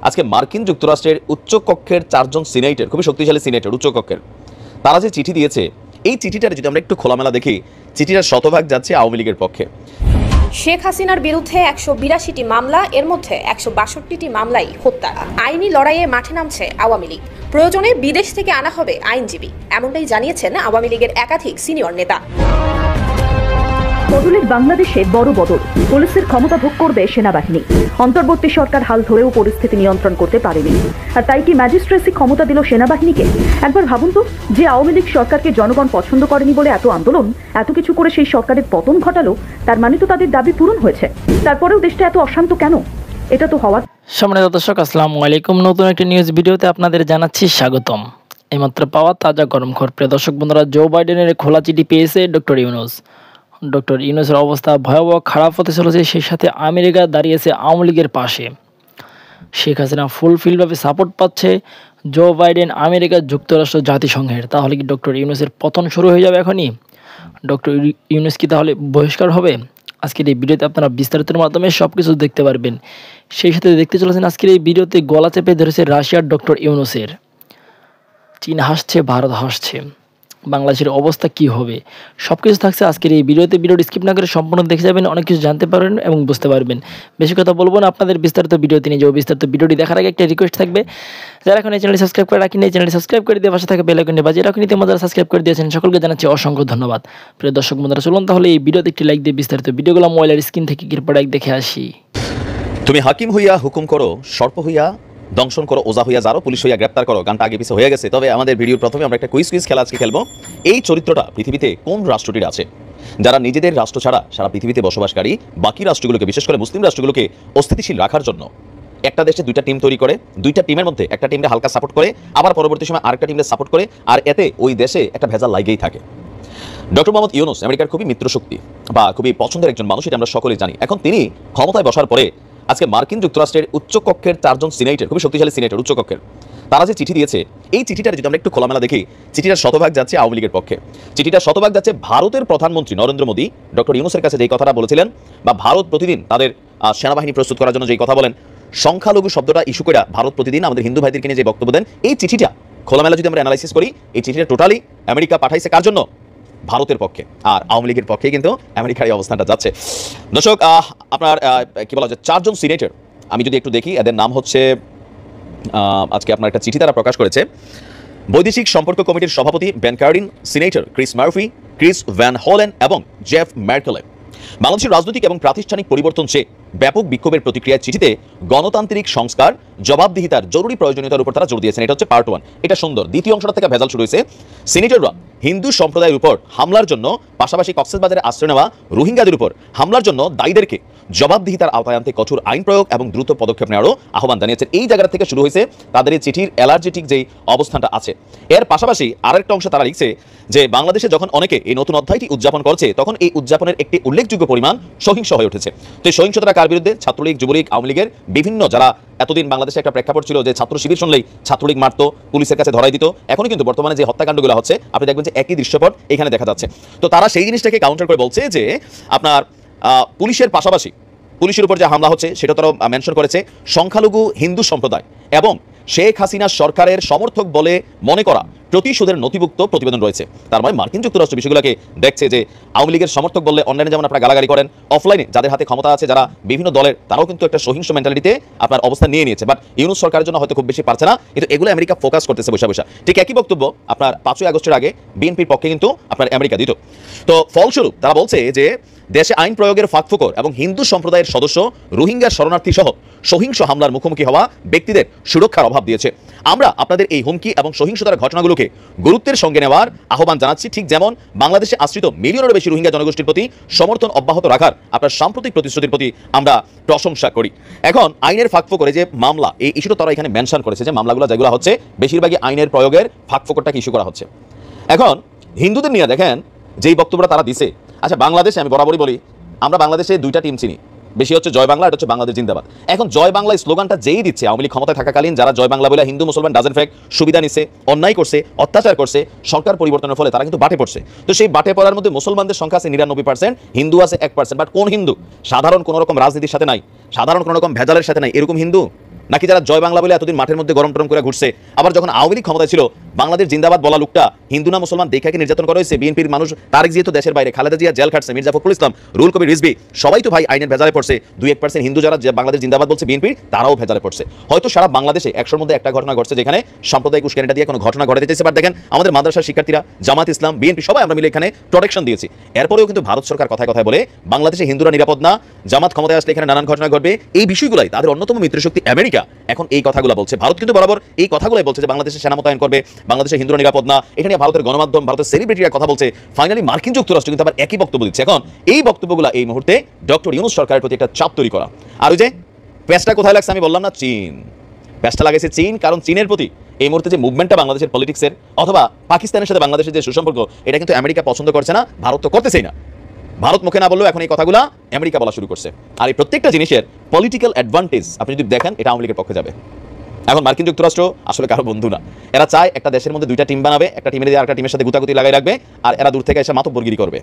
আজকে মার্কিন যুক্তরাষ্ট্রের উচ্চকক্ষের 4 জন সিনেটর, খুবই শক্তিশালী সিনেটর উচ্চকক্ষের, তারা যে চিঠি দিয়েছে, এই চিঠিটার যদি আমরা একটু খোলামেলা দেখি, চিঠিটার শতভাগ যাচ্ছে আওয়ামী লীগের পক্ষে। শেখ হাসিনার বিরুদ্ধে 182টি মামলা, এর মধ্যে 162টি মামলাই হত্যা। আইনি লড়াইয়ে মাঠে নামছে আওয়ামী লীগ। প্রয়োজনে বিদেশ থেকে আনা হবে আইনজীবী, এমনটাই জানিয়েছেন আওয়ামী লীগের একাধিক সিনিয়র নেতা। বদলের বাংলাদেশে বড় বদল, পুলিশের ক্ষমতা ভোগ করবে সেনাবাহিনী। অন্তর্বর্তী সরকার হাল ধরেও পরিস্থিতি নিয়ন্ত্রণ করতে পারেনি, আর তাই কি ম্যাজিস্ট্রেসি ক্ষমতা দিল সেনাবাহিনীকে? একবার ভাবুন তো, যে আওয়ামী লীগ সরকারকে জনগণ পছন্দ করেনি বলে এত আন্দোলন, এত কিছু করে সেই সরকারের পতন ঘটালো, তার মানে তো তাদের দাবি পূরণ হয়েছে। তারপরেও দেশটা এত অশান্ত কেন? এটা তো হওয়ার। সম্মানিত দর্শক, আসসালামু আলাইকুম। নতুন একটি নিউজ ভিডিওতে আপনাদের জানাচ্ছি স্বাগতম। এইমাত্র পাওয়া তাজা গরম খবর। প্রিয় দর্শক বন্ধুরা, জো বাইডেনের খোলা চিঠি পেয়েছে ডক্টর ইউনূস। ডক্টর ইউনূসের অবস্থা ভয়াবহ খারাপ হতে চলেছে, সেই সাথে আমেরিকা দাঁড়িয়েছে আওয়ামী লীগের পাশে। শেখ হাসিনা ফুলফিলভাবে সাপোর্ট পাচ্ছে জো বাইডেন, আমেরিকা, যুক্তরাষ্ট্র, জাতিসংঘের। তাহলে কি ডক্টর ইউনূসের পতন শুরু হয়ে যাবে এখনই? ডক্টর ইউনূস কি তাহলে বহিষ্কার হবে? আজকের এই ভিডিওতে আপনারা বিস্তারিতের মাধ্যমে সব কিছু দেখতে পারবেন। সেই সাথে দেখতে চলেছেন আজকের এই ভিডিওতে গলা চেপে ধরেছে রাশিয়ার ডক্টর ইউনূসের। চীন হাসছে, ভারত হাসছে, বাংলাদেশের অবস্থা কি হবে, সব কিছু থাকছে আজকের এই ভিডিওতে। ভিডিওটি স্কিপ না করে সম্পূর্ণ দেখে যাবেন, অনেক কিছু জানতে পারবেন এবং বুঝতে পারবেন। বেশি কথা বলবো না, আপনাদের বিস্তারিত ভিডিওতে নিয়ে যাবো। বিস্তারিত ভিডিওটি দেখার আগে একটা রিকোয়েস্ট থাকবে, যারা এখন এই চ্যানেলটি সাবস্ক্রাইব করে রাখেন, এই চ্যানেলটি সাবস্ক্রাইব করে দিয়ে পাশে থাকা বেল আইকনটি বাজিয়ে রাখুন। ইতিমধ্যে যারা সাবস্ক্রাইব করে দিয়েছেন সকলকে জানাচ্ছি অসংখ্য ধন্যবাদ। প্রিয় দর্শক বন্ধুরা, চলুন তাহলে এই ভিডিওতে একটি লাইক দিয়ে বিস্তারিত ভিডিওগুলো মোবাইলের স্ক্রিন থেকে কিরপর এক দেখে আসি। তুমি হাকিম হইয়া হুকুম করো, সর্প হইয়া দংশন করো, ওজা হইয়া যারো, পুলিশ হইয়া গ্রেপ্তার করো। গানটা আগে পিছে হয়ে গেছে, তবে আমাদের ভিডিওর প্রথমে আমরা একটা কুইজ খেলা আজকে খেলবো। এই চরিত্রটা পৃথিবীতে কোন রাষ্ট্রটির আছে, যারা নিজেদের রাষ্ট্র ছাড়া সারা পৃথিবীতে বসবাসকারী বাকি রাষ্ট্রগুলোকে, বিশেষ করে মুসলিম রাষ্ট্রগুলোকে অস্থিতিশীল রাখার জন্য একটা দেশে দুইটা টিম তৈরি করে, দুইটা টিমের মধ্যে একটা টিমকে হালকা সাপোর্ট করে, আবার পরবর্তী সময় আরেকটা টিমকে সাপোর্ট করে, আর এতে ওই দেশে একটা ভেজাল লাগেই থাকে। ডক্টর মোহাম্মদ ইউনূস আমেরিকার খুবই মিত্রশক্তি বা খুবই পছন্দের একজন মানুষ, এটা আমরা সকলেই জানি। এখন তিনি ক্ষমতায় বসার পরে আজকে মার্কিন যুক্তরাষ্ট্রের উচ্চকক্ষের 4 জন সিনেটর, খুবই শক্তিশালী সিনেটর উচ্চকক্ষের, তারা যে চিঠি দিয়েছে, এই চিঠিটার যদি আমরা একটু খোলামেলা দেখি, চিঠিটার শতভাগ যাচ্ছে আওয়ামী লীগের পক্ষে। চিঠিটার শতভাগ যাচ্ছে ভারতের প্রধানমন্ত্রী নরেন্দ্র মোদী ডক্টর ইউনূসের কাছে যেই কথাটা বলেছিলেন, বা ভারত প্রতিদিন তাদের সেনাবাহিনী প্রস্তুত করার জন্য যেই কথা বলেন, সংখ্যালঘু শব্দটা ইস্যু করে ভারত প্রতিদিন আমাদের হিন্দু ভাইদেরকে নিয়ে যে বক্তব্য দেন, এই চিঠিটা খোলামেলা যদি আমরা অ্যানালাইসিস করি, এই চিঠিটা টোটালি আমেরিকা পাঠাইছে কার জন্য? ভারতের পক্ষে। আর আওয়ামী লীগের পক্ষে কিন্তু আমেরিকার এই অবস্থানটা যাচ্ছে। দর্শক, আপনার কি বলা যায়, 4 জন সিনেটর আমি যদি একটু দেখি, এদের নাম হচ্ছে, আজকে আপনার একটা চিঠি তারা প্রকাশ করেছে। বৈদেশিক সম্পর্ক কমিটির সভাপতি Ben Cardin, senator Chris Murphy, Chris van Hollen এবং জেফ ম্যার্কেলে। বাংলাদেশের রাজনৈতিক এবং প্রাতিষ্ঠানিক পরিবর্তন চেয়ে ব্যাপক বিক্ষোভের প্রতিক্রিয়ায় চিঠিতে গণতান্ত্রিক সংস্কার, জবাবদিহিতার জরুরি প্রয়োজনীয়তার উপর তারা জোর দিয়েছেন। এটা হচ্ছে পার্ট 1, এটা সুন্দর। দ্বিতীয় অংশটা থেকে ভেজাল শুরু হয়েছে। সিনেটররা হিন্দু সম্প্রদায়ের উপর হামলার জন্য, পাশাপাশি কক্সবাজারে আশ্রয় নেওয়া রোহিঙ্গাদের উপর হামলার জন্য দায়ীদেরকে জবাবদিহিতার আওতায় আনতে কঠোর আইন প্রয়োগ এবং দ্রুত পদক্ষেপ নেওয়ারও আহ্বান জানিয়েছেন। এই জায়গা থেকে শুরু হয়েছে তাদের এই চিঠির অ্যালার্জেটিক যেই অবস্থানটা আছে। এর পাশাপাশি আরেকটা অংশ তারা লিখছে যে বাংলাদেশে যখন অনেকে এই নতুন অধ্যায়টি উদযাপন করছে, তখন এই উদযাপনের একটি উল্লেখযোগ্য পরিমাণ সহিংস হয়ে উঠেছে। তো এই সহিংসতাটা কার বিরুদ্ধে? ছাত্রলীগ, যুবলীগ, আওয়ামী লীগের বিভিন্ন, যারা এতদিন বাংলাদেশে একটা প্রেক্ষাপট ছিল যে ছাত্র শিবির শুনলেই ছাত্রলীগ মারতো, পুলিশের কাছে ধরাই দিত, এখনই কিন্তু বর্তমানে যে হত্যাকাণ্ডগুলো হচ্ছে আপনি দেখবেন যে একই দৃশ্যপট এখানে দেখা যাচ্ছে। তো তারা সেই জিনিসটাকে কাউন্টার করে বলছে যে আপনার পুলিশের পাশাপাশি পুলিশের উপর যে হামলা হচ্ছে সেটা তারা মেনশন করেছে সংখ্যালঘু হিন্দু সম্প্রদায় এবং শেখ হাসিনা সরকারের সমর্থক বলে মনে করা প্রতিশোধের নথিভুক্ত প্রতিবেদন রয়েছে। তার মানে মার্কিন যুক্তরাষ্ট্র বিষয়গুলোকে দেখছে যে আওয়ামী লীগের সমর্থক বললে অনলাইনে যেমন আপনারা গালাগালি করেন, অফলাইনে যাদের হাতে ক্ষমতা আছে, যারা বিভিন্ন দলের, তারাও কিন্তু একটা সহিংস মেন্টালিটিতে আপনার অবস্থান নিয়ে নিয়েছে। বাট ইউনূস সরকারের জন্য হয়তো খুব বেশি পারছে না, কিন্তু এগুলো আমেরিকা ফোকাস করতেছে বসে বসে। ঠিক একই বক্তব্য আপনার 5ই আগস্টের আগে বিএনপির পক্ষে কিন্তু আপনার আমেরিকা দিত। তো ফলস্বরূপ তারা বলছে যে দেশে আইন প্রয়োগের ফাঁকফোকর এবং হিন্দু সম্প্রদায়ের সদস্য, রোহিঙ্গা শরণার্থী সহ সহিংস হামলার মুখোমুখি হওয়া ব্যক্তিদের সুরক্ষার অভাব দিয়েছে। আমরা আপনাদের এই হুমকি এবং সহিংসতার ঘটনাগুলোকে গুরুত্বের সঙ্গে নেওয়ার আহ্বান জানাচ্ছি, ঠিক যেমন বাংলাদেশে আশ্রিত মিলিয়নেরও বেশি রোহিঙ্গা জনগোষ্ঠীর প্রতি সমর্থন অব্যাহত রাখার আপনার সাম্প্রতিক প্রতিশ্রুতির প্রতি আমরা প্রশংসা করি। এখন আইনের ফাঁকফোকরে যে মামলা, এই ইস্যুটা তারা এখানে মেনশন করেছে যে মামলাগুলো যেগুলো হচ্ছে বেশিরভাগই আইনের প্রয়োগের ফাঁকফোকরটাকে ইস্যু করা হচ্ছে। এখন হিন্দুদের নিয়ে দেখেন যেই বক্তব্যটা তারা দিছে। আচ্ছা, বাংলাদেশে আমি বরাবরই বলি, আমরা বাংলাদেশে দুইটা টিম চিনি, বেশি হচ্ছে জয় বাংলা, এটা হচ্ছে বাংলাদেশ জিন্দাবাদ। এখন জয় বাংলা স্লোগানটা যেই দিচ্ছে, আওয়ামী লীগ ক্ষমতায় থাকাকালীন যারা জয় বাংলা বলে হিন্দু মুসলমান ডাজেন্ট ফ্যাক্ট সুবিধা নিচ্ছে, অন্যায় করছে, অত্যাচার করছে, সরকার পরিবর্তনের ফলে তারা কিন্তু বাটে পড়ছে। তো সেই বাটে পড়ার মধ্যে মুসলমানদের সংখ্যা আছে 99%, হিন্দু আছে 1%। বাট কোন হিন্দু? সাধারণ কোনো রকম রাজনীতির সাথে নাই, সাধারণ কোনো রকম ভেজালের সাথে নাই, এরকম হিন্দু নাকি যারা জয় বাংলা বলে এতদিন মাঠের মধ্যে গরম টরম করে ঘুরছে, আবার যখন আওয়ামী লীগ ক্ষমতায় ছিল বাংলাদেশ জিন্দাবাদ বলা লোকটা হিন্দু না মুসলমান দেখাকে নির্যাতন করা হয়েছে, বিএনপির মানুষ তারেক জিয়া তো দেশের বাইরে, খালেদা জিয়া জেল খাটছে, মির্জা ফখরুল ইসলাম, রুহুল কবির রিজভী সবাই তো ভাই আইনের ভেজালে পড়ছে। 2-1% হিন্দু যারা বাংলাদেশ জিন্দাবাদ বলছে বিএনপির, তারাও ভেজালে পড়ছে। হয়তো সারা বাংলাদেশে 100-র মধ্যে একটা ঘটনা ঘটছে যেখানে সাম্প্রদায়িক উস্কানিটা দিয়ে কোনো ঘটনা ঘটাতে চাইছে, বাট দেখেন আমাদের মাদ্রাসার শিক্ষার্থীরা, জামাত ইসলাম, বিএনপি সবাই আমরা মিলে এখানে প্রোটেকশন দিয়েছি। এরপরেও কিন্তু ভারত সরকার কথায় কথায় বলে বাংলাদেশে হিন্দুরা নিরাপদ না, জামাত ক্ষমতায় আসলে এখানে নানান ঘটনা ঘটবে। এই বিষয়গুলাই তাদের অন্যতম মিত্রশক্তি আমেরিকা এখন এই কথাগুলো বলছে। ভারত কিন্তু বরাবর এই কথাগুলাই বলছে যে বাংলাদেশে সেনা মোতায়েন করবে, বাংলাদেশে হিন্দুরা নিরাপদ না। এখানে ভারতের গণমাধ্যম, ভারতের সেলিব্রিটিরা কথা বলছে। ফাইনালি মার্কিন যুক্তরাষ্ট্র কিন্তু আবার একই বক্তব্য দিচ্ছে। এখন এই বক্তব্যগুলো এই মুহূর্তে ডক্টর ইউনূস সরকারের প্রতি একটা চাপ তৈরি করা। আর ওই যে প্যাচটা কোথায় লাগছে আমি বললাম না, চীন। প্যাচটা লাগাইছে চীন, কারণ চীনের প্রতি এই মুহূর্তে যে মুভমেন্টটা বাংলাদেশের পলিটিক্সের অথবা পাকিস্তানের সাথে বাংলাদেশের যে সুসম্পর্ক, এটা কিন্তু আমেরিকা পছন্দ করছে না, ভারত তো করতেছেই না। ভারত মুখে না বললেও এখন এই কথাগুলো আমেরিকা বলা শুরু করছে। আর এই প্রত্যেকটা জিনিসের পলিটিক্যাল অ্যাডভান্টেজ আপনি যদি দেখেন, এটা আওয়ামী লীগের পক্ষে যাবে। এখন মার্কিন যুক্তরাষ্ট্র আসলে কারো বন্ধু না, এরা চায় একটা দেশের মধ্যে দুইটা টিম বানাবে, একটা টিমের দিয়ে আরেকটা টিমের সাথে গুতাগুতি লাগাই রাখবে, আর এরা দূর থেকে এসে মাতব্বরগিরি করবে।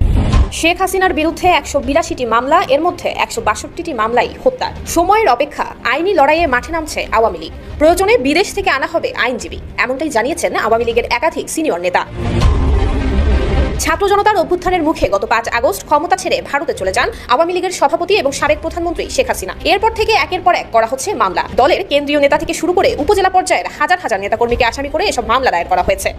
শেখ হাসিনার বিরুদ্ধে 182টি মামলা, এর মধ্যে 162টি মামলাই হত্যার। সময়ের অপেক্ষা, আইনি লড়াইয়ে মাঠে নামছে আওয়ামী লীগ। প্রয়োজনে বিদেশ থেকে আনা হবে আইনজীবী, এমনটাই জানিয়েছেন আওয়ামী লীগের একাধিক সিনিয়র নেতা। ছাত্র জনতার অভ্যুত্থানের মুখে গত 5 আগস্ট ক্ষমতা ছেড়ে ভারতে চলে যান আওয়ামী লীগের সভাপতি এবং সাবেক প্রধানমন্ত্রী শেখ হাসিনা। এরপর থেকে একের পর এক করা হচ্ছে মামলা। দলের কেন্দ্রীয় নেতা থেকে শুরু করে উপজেলা পর্যায়ের হাজার হাজার নেতাকর্মীকে আসামি করে এসব মামলা দায়ের করা হয়েছে।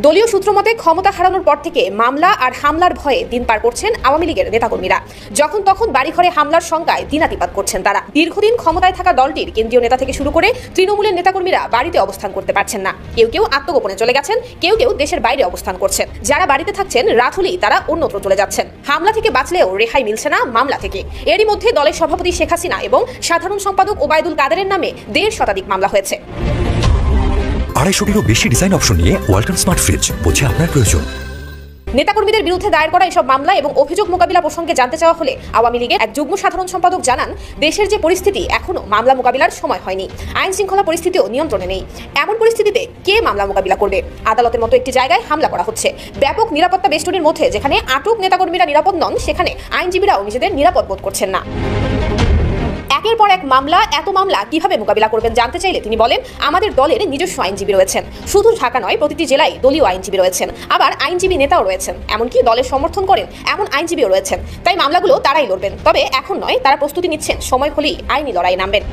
দলীয় সূত্র মতে ক্ষমতা হারানোর পর থেকে মামলা আর হামলার ভয়ে দিন পার করছেন আওয়ামী লীগের নেতাকর্মীরা। যখন তখন বাড়িঘরে হামলার শঙ্কায় দিনাতিপাত করছেন তারা। দীর্ঘদিন ক্ষমতায় থাকা দলটির কেন্দ্রীয় নেতা থেকে শুরু করে তৃণমূলের নেতাকর্মীরা বাড়িতে অবস্থান করতে পারছেন না। কেউ কেউ আত্মগোপনে চলে গেছেন, কেউ কেউ দেশের বাইরে অবস্থান করছেন। যারা বাড়িতে থাকছেন রাত হলেই তারা অন্যত্র চলে যাচ্ছেন। হামলা থেকে বাঁচলেও রেহাই মিলছে না মামলা থেকে। এরই মধ্যে দলের সভাপতি শেখ হাসিনা এবং সাধারণ সম্পাদক ওবায়দুল কাদেরের নামে 1.5 শতাধিক মামলা হয়েছে। 250-টিরও বেশি ডিজাইন অপশন নিয়ে ওয়ালটন স্মার্ট ফ্রিজ, বোঝে আপনার প্রয়োজন। নেতাকর্মীদের বিরুদ্ধে দায়ের করা এসব মামলা এবং অভিযোগ মোকাবিলা প্রসঙ্গে জানতে চাওয়া হলে আওয়ামী লীগের এক যুগ্ম সাধারণ সম্পাদক জানান, দেশের যে পরিস্থিতি, এখনো মামলা মোকাবিলার সময় হয়নি। আইন শৃঙ্খলা পরিস্থিতিও নিয়ন্ত্রণে নেই। এমন পরিস্থিতিতে কে মামলা মোকাবিলা করবে? আদালতের মতো একটি জায়গায় হামলা করা হচ্ছে। ব্যাপক নিরাপত্তা বেষ্টনীর মধ্যে যেখানে আটক নেতাকর্মীরা নিরাপদ নন, সেখানে আইনজীবীরাও নিজেদের নিরাপদ বোধ করছেন না। একের পর এক মামলা, এত মামলা কিভাবে মোকাবিলা করবেন জানতে চাইলে তিনি বলেন, আমাদের দলের নিজস্ব আইনজীবী রয়েছেন। শুধু ঢাকা নয়, প্রতিটি জেলায় দলীয় আইনজীবী রয়েছেন, আবার আইনজীবী নেতাও রয়েছেন, এমনকি দলের সমর্থন করেন এমন আইনজীবীও রয়েছেন। তাই মামলাগুলো তারাই লড়বেন। তবে এখন নয়, তারা প্রস্তুতি নিচ্ছেন, সময় হলেই আইনি লড়াই নামবেন।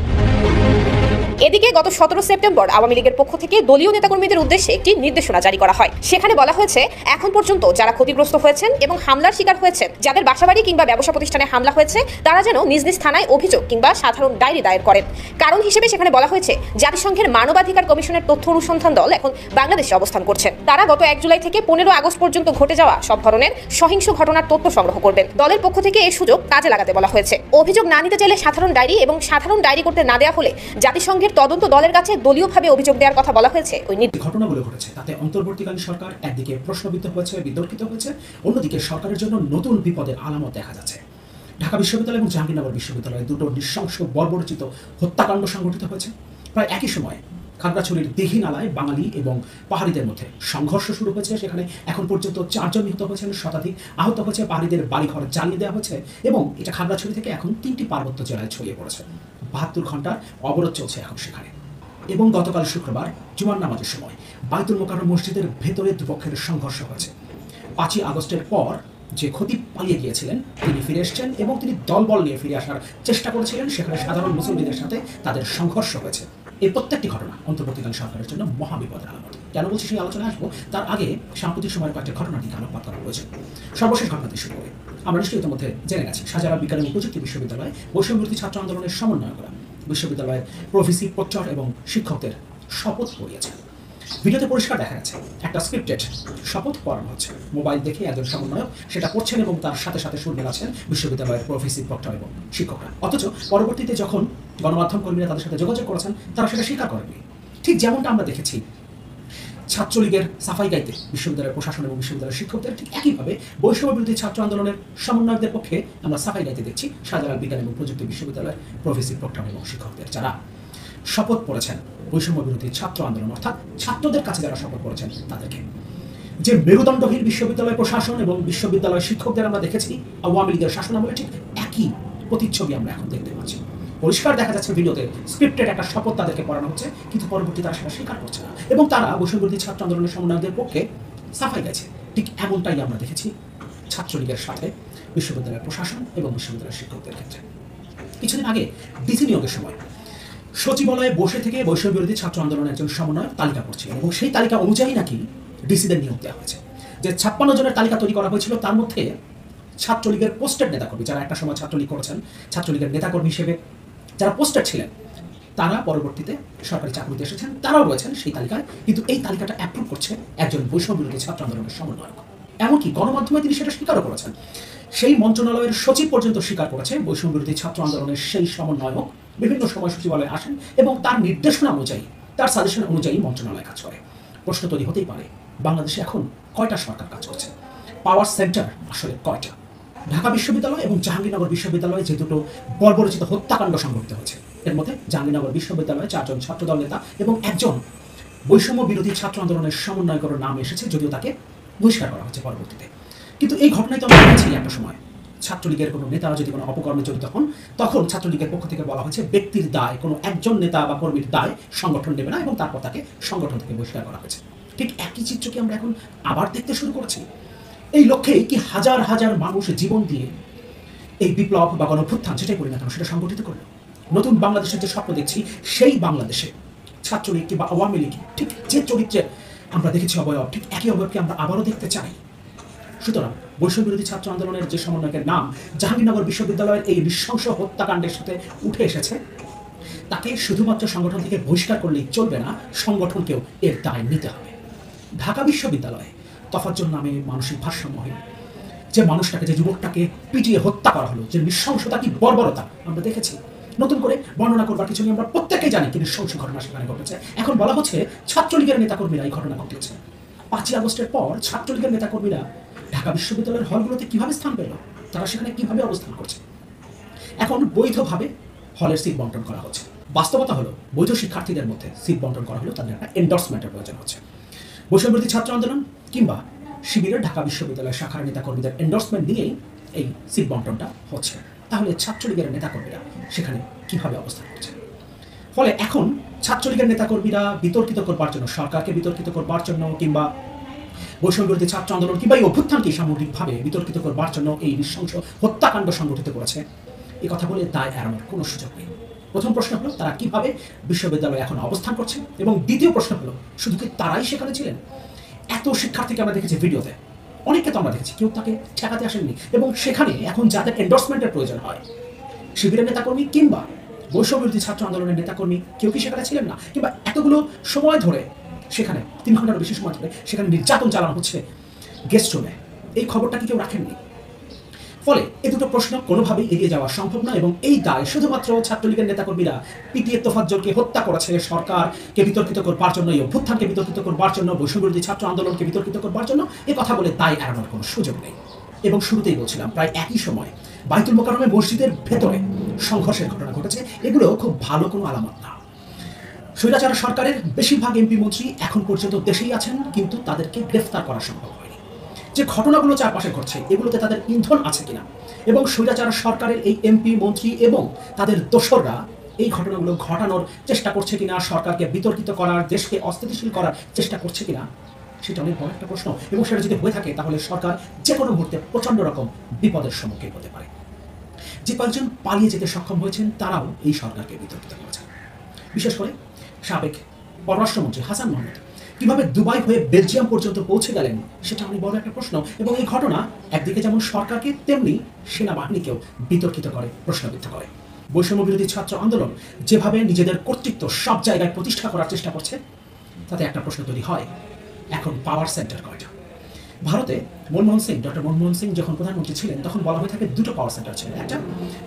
এদিকে গত 17 সেপ্টেম্বর আওয়ামী লীগের পক্ষ থেকে দলীয় নেতাকর্মীদের উদ্দেশ্যে একটি নির্দেশনা জারি করা হয়। সেখানে বলা হয়েছে, এখন পর্যন্ত যারা ক্ষতিগ্রস্ত হয়েছেন এবং হামলার শিকার হয়েছেন, যাদের বাসাবাড়ি কিংবা ব্যবসা প্রতিষ্ঠানে হামলা হয়েছে, তারা যেন নিজ নিজ থানায় অভিযোগ কিংবা সাধারণ ডায়েরি দায়ের করেন। কারণ হিসেবে সেখানে বলা হয়েছে, জাতিসংঘের মানবাধিকার কমিশনের তথ্য অনুসন্ধান দল এখন বাংলাদেশে অবস্থান করছেন। তারা গত 1 জুলাই থেকে 15 আগস্ট পর্যন্ত ঘটে যাওয়া সব ধরনের সহিংস ঘটনার তথ্য সংগ্রহ করবেন। দলের পক্ষ থেকে এই সুযোগ কাজে লাগাতে বলা হয়েছে। অভিযোগ না নিতে চাইলে সাধারণ ডায়েরি এবং সাধারণ ডায়েরি করতে না দেওয়া হলে জাতিসংঘের তদন্ত দলের কাছে দলীয়ভাবে অভিযোগ দেওয়ার কথা বলা হয়েছে। ওই ঘটনাগুলো ঘটেছে, তাতে অন্তর্বর্তীকালীন সরকার একদিকে প্রশ্নবিদ্ধ হয়েছে, বিতর্কিত হয়েছে, অন্যদিকে সরকারের জন্য নতুন বিপদের আলামত দেখা যাচ্ছে। ঢাকা বিশ্ববিদ্যালয় এবং জাহাঙ্গীরনগর বিশ্ববিদ্যালয়ে দুটো নৃশংস বর্বরচিত হত্যাকাণ্ড সংঘটিত হয়েছে। প্রায় একই সময় খাগড়াছড়ির দীঘিনালায় বাঙালি এবং পাহাড়িদের মধ্যে সংঘর্ষ শুরু হয়েছে। সেখানে এখন পর্যন্ত 4 জন নিহত হয়েছেন, শতাধিক আহত হয়েছে, পাহাড়িদের বাড়িঘর জ্বালিয়ে দেওয়া হয়েছে এবং এটা খাগড়াছড়ি থেকে এখন 3টি পার্বত্য জেলায় ছড়িয়ে পড়েছে। 72 ঘন্টার অবরোধ চলছে এখন সেখানে। এবং গতকাল শুক্রবার জুমার নামাজের সময় বাইতুল মোকাররম মসজিদের ভেতরে দুপক্ষের সংঘর্ষ হয়েছে। 5 আগস্টের পর যে খতিব পালিয়ে গিয়েছিলেন, তিনি ফিরে এসেছেন এবং তিনি দলবল নিয়ে ফিরে আসার চেষ্টা করেছিলেন। সেখানে সাধারণ মুসল্লিদের সাথে তাদের সংঘর্ষ হয়েছে। এই প্রত্যেকটি ঘটনা অন্তর্বর্তীকালীন সরকারের জন্য মহাবিপদের আলামত। কেন বলছি সেই আলোচনায় আসবো, তার আগে সাম্প্রতিক সময়ের কয়েকটি ঘটনার দিকে আলোকপাত করা হয়েছে। সর্বশেষ ঘটনাটি শুরু করে আমরা নিশ্চয়ই ইতিমধ্যে জেনে গেছি, শাহজালাল বিজ্ঞান এবং প্রযুক্তি বিশ্ববিদ্যালয় বৈষম্যবিরোধী ছাত্র আন্দোলনের সমন্বয় করা বিশ্ববিদ্যালয়ের প্রভিসি, প্রক্টর এবং শিক্ষকদের শপথ পড়িয়েছে। ভিডিওতে পরিষ্কার দেখা যাচ্ছে একটা স্ক্রিপ্টেড শপথ পড়ানো হচ্ছে। মোবাইল দেখে একজন সমন্বয়ক সেটা পড়ছেন এবং তার সাথে সাথে সুর মেলাচ্ছেন বিশ্ববিদ্যালয়ের প্রভিসি, প্রক্টর এবং শিক্ষকরা। অথচ পরবর্তীতে যখন গণমাধ্যম কর্মীরা তাদের সাথে যোগাযোগ করেছেন, তারা সেটা স্বীকার করেননি। ঠিক যেমনটা আমরা দেখেছি ছাত্রলীগের সাফাই গাইতে বিশ্ববিদ্যালয়ের প্রশাসন এবং বিশ্ববিদ্যালয়ের শিক্ষকদের, ঠিক একইভাবে বৈষম্য বিরোধী ছাত্র আন্দোলনের সমন্বয়কদের পক্ষে আমরা সাফাই গাইতে দেখছি শাহজালাল বিজ্ঞান এবং প্রযুক্তি বিশ্ববিদ্যালয়ের প্রফেসর, প্রক্টর এবং শিক্ষকদের, যারা শপথ পড়েছেন বৈষম্য বিরোধী ছাত্র আন্দোলন, অর্থাৎ ছাত্রদের কাছে যারা শপথ পড়েছেন তাদেরকে। যে মেরুদণ্ডহীন বিশ্ববিদ্যালয় প্রশাসন এবং বিশ্ববিদ্যালয় শিক্ষকদের আমরা দেখেছি আওয়ামী লীগের শাসনামলে, ঠিক একই প্রতিচ্ছবি আমরা এখন দেখতে পাচ্ছি। পরিষ্কার দেখা যাচ্ছে ভিডিওতে স্ক্রিপ্টেড একটা শপথ তাদেরকে পড়ানো হচ্ছে, কিন্তু পরবর্তী তারা সেটা স্বীকার করছে না এবং তারা বৈষম্যবিরোধী ছাত্র আন্দোলনের সমন্বয়কদের পক্ষে সাফাই গেছে। ঠিক এমনটাই আমরা দেখেছি ছাত্রলীগের সাথে বিশ্ববিদ্যালয়ের প্রশাসন এবং বিশ্ববিদ্যালয়ের শিক্ষকদের ক্ষেত্রে। কিছুদিন আগে ডিসি নিয়োগের সময় সচিবালয়ে বসে থেকে বৈষম্যবিরোধী ছাত্র আন্দোলনের একজন সমন্বয়ক তালিকা করছিলেন এবং সেই তালিকা অনুযায়ী নাকি ডিসিদের নিয়োগ দেওয়া হয়েছে। যে 56 জনের তালিকা তৈরি করা হয়েছিল তার মধ্যে ছাত্রলীগের পোস্টেড নেতাকর্মী, যারা একটা সময় ছাত্রলীগ করেছেন, ছাত্রলীগের নেতাকর্মী হিসেবে যারা পোস্টেড ছিলেন, তারা পরবর্তীতে সরকারি চাকরিতে এসেছেন, তারাও রয়েছেন সেই তালিকায়। কিন্তু এই তালিকাটা অ্যাপ্রুভ করছে একজন বৈষম্যবিরোধী ছাত্র আন্দোলনের সমন্বয়ক। এমনকি গণমাধ্যমে তিনি সেটা স্বীকারও করেছেন। সেই মন্ত্রণালয়ের সচিব পর্যন্ত স্বীকার করেছে বৈষম্যবিরোধী ছাত্র আন্দোলনের সেই সমন্বয়ক বিভিন্ন সময় সচিবালয়ে আসেন এবং তার নির্দেশনা অনুযায়ী, তার সাজেশন অনুযায়ী মন্ত্রণালয় কাজ করে। প্রশ্ন তৈরি হতেই পারে, বাংলাদেশে এখন কয়টা সরকার কাজ করছে? পাওয়ার সেন্টার আসলে কয়টা? ঢাকা বিশ্ববিদ্যালয় এবং জাহাঙ্গীরনগর বিশ্ববিদ্যালয়ে যে দুটো বর্বরচিত হত্যাকাণ্ড সংঘটিত হয়েছে, এর মধ্যে জাহাঙ্গীরনগর বিশ্ববিদ্যালয়ে 4 জন ছাত্রদল নেতা এবং একজন বৈষম্য বিরোধী ছাত্র আন্দোলনের সমন্বয়কের নাম এসেছে, যদিও তাকে বহিষ্কার করা হচ্ছে পরবর্তীতে। কিন্তু এই ঘটনায় তো আমরা দেখেছি একটা সময় ছাত্রলীগের কোনো নেতা যদি কোনো অপকর্মে জড়িত হন, তখন ছাত্রলীগের পক্ষ থেকে বলা হয়েছে ব্যক্তির দায়, কোনো একজন নেতা বা কর্মীর দায় সংগঠন নেবে না এবং তারপর তাকে সংগঠন থেকে বহিষ্কার করা হয়েছে। ঠিক একই চিত্র কি আমরা এখন আবার দেখতে শুরু করেছি? এই লক্ষ্যেই কি হাজার হাজার মানুষ জীবন দিয়ে এই বিপ্লব বা গণঅভ্যুত্থান যেটাই করি না কেন সেটা সংগঠিত করলো? নতুন বাংলাদেশের যে স্বপ্ন দেখছি, সেই বাংলাদেশে ছাত্রলীগ কিংবা আওয়ামী লীগ ঠিক যে চরিত্রের আমরা দেখেছি অবয়ব, ঠিক একই অবয়বকে আমরা আবারও দেখতে চাই। সুতরাং বৈষম্যবিরোধী ছাত্র আন্দোলনের যে সমন্বয়কের নাম জাহাঙ্গীরনগর বিশ্ববিদ্যালয়ের এই নৃশংস হত্যাকাণ্ডের সাথে উঠে এসেছে, তাকে শুধুমাত্র সংগঠন থেকে বহিষ্কার করলেই চলবে না, সংগঠনকেও এর দায় নিতে হবে। ঢাকা বিশ্ববিদ্যালয়ে তফাজ্জল নামে মানসিক ভারসাম্যহীন যে মানুষটাকে, যে যুবকটাকে পিটিয়ে হত্যা করা হলো, যে নৃশংসতা কি বর্বরতা আমরা দেখেছি। নতুন করে বর্ণনা করবার কিছু নিয়ে আমরা প্রত্যেকেই জানি কি নৃশংস ঘটনা সেখানে ঘটেছে। এখন বলা হচ্ছে ছাত্রলীগের নেতাকর্মীরা এই ঘটনা ঘটিয়েছে। 5ই আগস্টের পর ছাত্রলীগের নেতাকর্মীরা ঢাকা বিশ্ববিদ্যালয়ের হলগুলোতে কিভাবে স্থান পেল, তারা সেখানে কিভাবে অবস্থান করছে? এখন বৈধভাবে হলের সিট বন্টন করা হচ্ছে। বাস্তবতা হলো বৈধ শিক্ষার্থীদের মধ্যে সিট বন্টন করা হলো, তাদের একটা এন্ডোর্সমেন্টের প্রয়োজন হচ্ছে। বৈষম্যবিরোধী ছাত্র আন্দোলন কিংবা শিবিরের ঢাকা বিশ্ববিদ্যালয়ের শাখার নেতাকর্মীদের এন্ডোর্সমেন্ট নিয়েই এই সিট বন্টনটা হচ্ছে। তাহলে ছাত্রলীগের নেতাকর্মীরা সেখানে কিভাবে অবস্থান করছে? ফলে এখন ছাত্রলীগের নেতাকর্মীরা বিতর্কিত করবার জন্য, সরকারকে বিতর্কিত করবার জন্য কিংবা বৈষম্যবিরোধী ছাত্র আন্দোলন কিংবা এই অভ্যুত্থানকে সামগ্রিকভাবে বিতর্কিত করবার জন্য এই নৃশংস হত্যাকাণ্ড সংগঠিত করেছে, এই কথা বলে দায় এড়ানোর কোনো সুযোগ নেই। প্রথম প্রশ্ন হলো তারা কিভাবে বিশ্ববিদ্যালয়ে এখন অবস্থান করছে, এবং দ্বিতীয় প্রশ্ন হলো শুধু কি তারাই সেখানে ছিলেন? এত শিক্ষার্থীকে আমরা দেখেছি ভিডিওতে, অনেককে তো আমরা দেখেছি, কেউ তাকে ঠেকাতে আসেননি। এবং সেখানে এখন যাদের এন্ডোর্সমেন্টের প্রয়োজন হয়, শিবিরের নেতাকর্মী কিংবা বৈষম্যবিরোধী ছাত্র আন্দোলনের নেতাকর্মী, কেউ কি সেখানে ছিলেন না? কিংবা এতগুলো সময় ধরে সেখানে 3 ঘন্টারও বেশি সময় ধরে সেখানে নির্যাতন চালানো হচ্ছে গেস্ট রুমে, এই খবরটা কি কেউ রাখেননি? ফলে এই দুটো প্রশ্ন কোনোভাবেই এড়িয়ে যাওয়া সম্ভব না এবং এই দায় শুধুমাত্র ছাত্রলীগের নেতাকর্মীরা পিটিয়ে তোফাজ্জলকে হত্যা করেছে সরকারকে বিতর্কিত করবার জন্য, এই অভ্যুত্থানকে বিতর্কিত করবার জন্য, বৈষম্যবিরোধী ছাত্র আন্দোলনকে বিতর্কিত করবার জন্য, এ কথা বলে দায় এড়ানোর কোনো সুযোগ নেই। এবং শুরুতেই বলছিলাম, প্রায় একই সময় বাইতুল মোকাররমে মসজিদের ভেতরে সংঘর্ষের ঘটনা ঘটেছে। এগুলো খুব ভালো কোনো আলামত না। স্বৈরাচার সরকারের বেশিরভাগ এমপি মন্ত্রী এখন পর্যন্ত দেশেই আছেন, কিন্তু তাদেরকে গ্রেফতার করা সম্ভব হয়নি। যে ঘটনাগুলো চারপাশে ঘটছে, এগুলোতে তাদের ইন্ধন আছে কিনা, এবং স্বৈরাচার সরকারের এই এমপি মন্ত্রী এবং তাদের দোসররা এই ঘটনাগুলো ঘটানোর চেষ্টা করছে কিনা, সরকারকে বিতর্কিত করার, দেশকে অস্থিতিশীল করার চেষ্টা করছে কিনা, সেটা অনেক বড় একটা প্রশ্ন। এবং সেটা যদি হয়ে থাকে তাহলে সরকার যে কোনো মুহূর্তে প্রচণ্ড রকম বিপদের সম্মুখীন হতে পারে। যে কয়েকজন পালিয়ে যেতে সক্ষম হয়েছেন তারাও এই সরকারকে বিতর্কিত করেছেন। বিশেষ করে সাবেক পররাষ্ট্রমন্ত্রী হাসান মাহমুদ কিভাবে দুবাই হয়ে বেলজিয়াম পর্যন্ত পৌঁছে গেলেন, সেটা অনেক বড় একটা প্রশ্ন। এবং এই ঘটনা একদিকে যেমন সরকারকে তেমনি সেনাবাহিনীকেও বিতর্কিত করে, প্রশ্নবিদ্ধ করে। বৈষম্য বিরোধী ছাত্র আন্দোলন যেভাবে নিজেদের কর্তৃত্ব সব জায়গায় প্রতিষ্ঠা করার চেষ্টা করছে, তাতে একটা প্রশ্ন তৈরি হয়, এখন পাওয়ার সেন্টার কয়টা? ভারতে মনমোহন সিং, ডক্টর মনমোহন সিং যখন প্রধানমন্ত্রী ছিলেন তখন বলা হয়ে থাকে দুটো পাওয়ার সেন্টার ছিল। একটা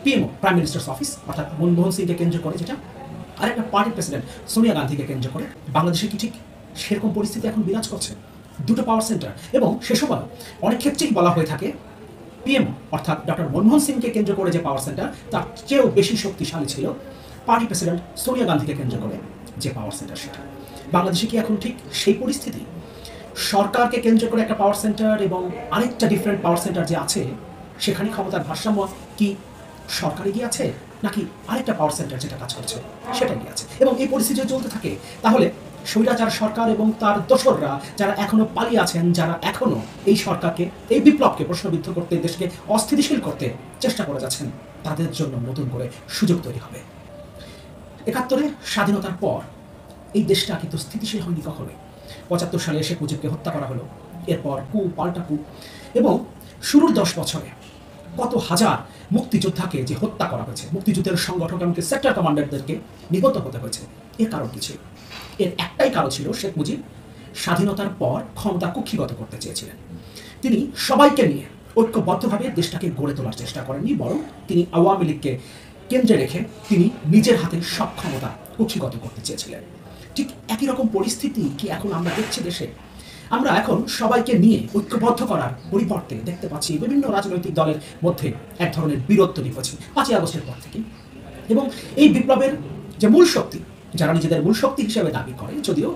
পিএমও, প্রাইম মিনিস্টার্স অফিস, অর্থাৎ মনমোহন সিংকে কেন্দ্র করে যেটা, আর একটা পার্টির প্রেসিডেন্ট সোনিয়া গান্ধীকে কেন্দ্র করে। বাংলাদেশে কি ঠিক সেরকম পরিস্থিতি এখন বিরাজ করছে? দুটো পাওয়ার সেন্টার। এবং সে সময় অনেক ক্ষেত্রেই বলা হয়ে থাকে পিএমও অর্থাৎ ডক্টর মনমোহন সিংকে কেন্দ্র করে যে পাওয়ার সেন্টার, তার চেয়েও বেশি শক্তিশালী ছিল পার্টি প্রেসিডেন্ট সোনিয়া গান্ধীকে কেন্দ্র করে যে পাওয়ার সেন্টার, সেটা। বাংলাদেশে কি এখন ঠিক সেই পরিস্থিতি? সরকারকে কেন্দ্র করে একটা পাওয়ার সেন্টার এবং আরেকটা ডিফারেন্ট পাওয়ার সেন্টার যে আছে, সেখানে ক্ষমতার ভারসাম্য কি সরকারে গিয়ে আছে নাকি আরেকটা পাওয়ার সেন্টার যেটা কাজ করছে সেটা নিয়ে আছে। এবং এই পরিস্থিতি যদি চলতে থাকে তাহলে স্বৈরাচার সরকার এবং তার দোসররা যারা এখনো পালিয়ে আছেন, যারা এখনো এই সরকারকে, এই বিপ্লবকে প্রশ্নবিদ্ধ করতে, দেশকে অস্থিতিশীল করতে চেষ্টা করে যাচ্ছেন, তাদের জন্য নতুন করে সুযোগ তৈরি হবে। ৭১ স্বাধীনতার পর এই দেশটা কিন্তু স্থিতিশীল হয়নি কখনোই। ৭৫ সালে শেখ মুজিবকে হত্যা করা হলো, এরপর কু পাল্টা কু, এবং শুরুর 10 বছরে কত হাজার মুক্তিযোদ্ধাকে যে হত্যা করা হয়েছে, মুক্তিযুদ্ধের সংগঠক এমনকি সেক্টর কমান্ডারদেরকে নিহত হতে হয়েছে। এর কারণ কি ছিল? এর একটাই কারণ ছিল, শেখ মুজিব স্বাধীনতার পর ক্ষমতা কুক্ষিগত করতে চেয়েছিলেন। তিনি সবাইকে নিয়ে ঐক্যবদ্ধভাবে দেশটাকে গড়ে তোলার চেষ্টা করেননি, বরং তিনি আওয়ামী লীগকে কেন্দ্রে রেখে তিনি নিজের হাতে সব ক্ষমতা কুক্ষিগত করতে চেয়েছিলেন। ঠিক একই রকম পরিস্থিতি কি এখন আমরা দেখছি দেশে? আমরা এখন সবাইকে নিয়ে ঐক্যবদ্ধ করার পরিবর্তে দেখতে পাচ্ছি বিভিন্ন রাজনৈতিক দলের মধ্যে এক ধরনের বিরোধ তৈরি হয়েছে ৫ই আগস্টের পর থেকে। এবং এই বিপ্লবের যে মূল শক্তি, যারা নিজেদের মূল শক্তি হিসেবে দাবি করে, যদিও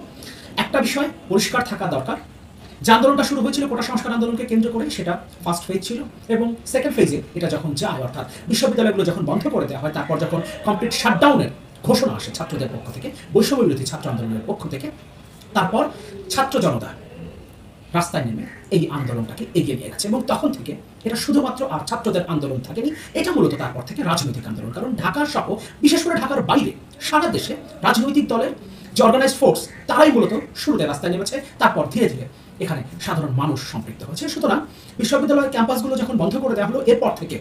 একটা বিষয় পরিষ্কার থাকা দরকার, যে আন্দোলনটা শুরু হয়েছিল কোটা সংস্কার আন্দোলনকে কেন্দ্র করে, সেটা ফার্স্ট ফেজ ছিল, এবং সেকেন্ড ফেজে এটা যখন যায়, অর্থাৎ বিশ্ববিদ্যালয়গুলো যখন বন্ধ করে দেওয়া হয়, তারপর যখন কমপ্লিট শাটডাউনের ঘোষণা আসে ছাত্রদের পক্ষ থেকে, বৈষম্য বিরোধী ছাত্র আন্দোলনের পক্ষ থেকে, তারপর ছাত্র জনতা রাস্তায় নেমে এই আন্দোলনটাকে এগিয়ে নিয়ে গেছে। এবং তখন থেকে এটা শুধুমাত্র আর ছাত্রদের আন্দোলন থাকেনি, এটা মূলত তারপর থেকে রাজনৈতিক আন্দোলন। কারণ ঢাকা সহ, বিশেষ করে ঢাকার বাইরে সারা দেশে রাজনৈতিক দলের যে অর্গানাইজ ফোর্স, তারাই মূলত শুরুতে রাস্তায় নেমেছে, তারপর ধীরে ধীরে এখানে সাধারণ মানুষ সম্পৃক্ত হয়েছে। সুতরাং বিশ্ববিদ্যালয়ের ক্যাম্পাসগুলো যখন বন্ধ করে দেওয়া হলো, এরপর থেকে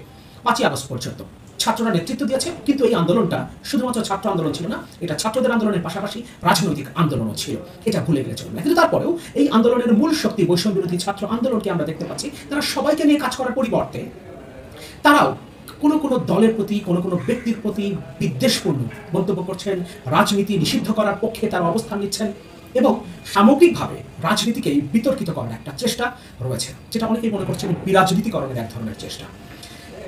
5ই আগস্ট পর্যন্ত ছাত্ররা নেতৃত্ব দিয়েছে। কিন্তু এই আন্দোলনটা শুধুমাত্র ছাত্র আন্দোলন ছিল না, এটা ছাত্রদের আন্দোলনের পাশাপাশি রাজনৈতিক আন্দোলনও ছিল, এটা ভুলে গেলে চলবে না। কিন্তু তারপরেও এই আন্দোলনের মূল শক্তি বৈষম্য বিরোধী ছাত্র আন্দোলনকে আমরা দেখতে পাচ্ছি, তারা সবাইকে নিয়ে কাজ করার পরিবর্তে তারাও কোনো কোনো দলের প্রতি, কোনো কোনো ব্যক্তির প্রতি বিদ্বেষপূর্ণ মন্তব্য করছেন, রাজনীতি নিষিদ্ধ করার পক্ষে তারা অবস্থান নিচ্ছেন, এবং সামগ্রিকভাবে রাজনীতিকেই বিতর্কিত করার একটা চেষ্টা রয়েছে, যেটা অনেকেই মনে করছেন বিরাজনীতিকরণের এক ধরনের চেষ্টা।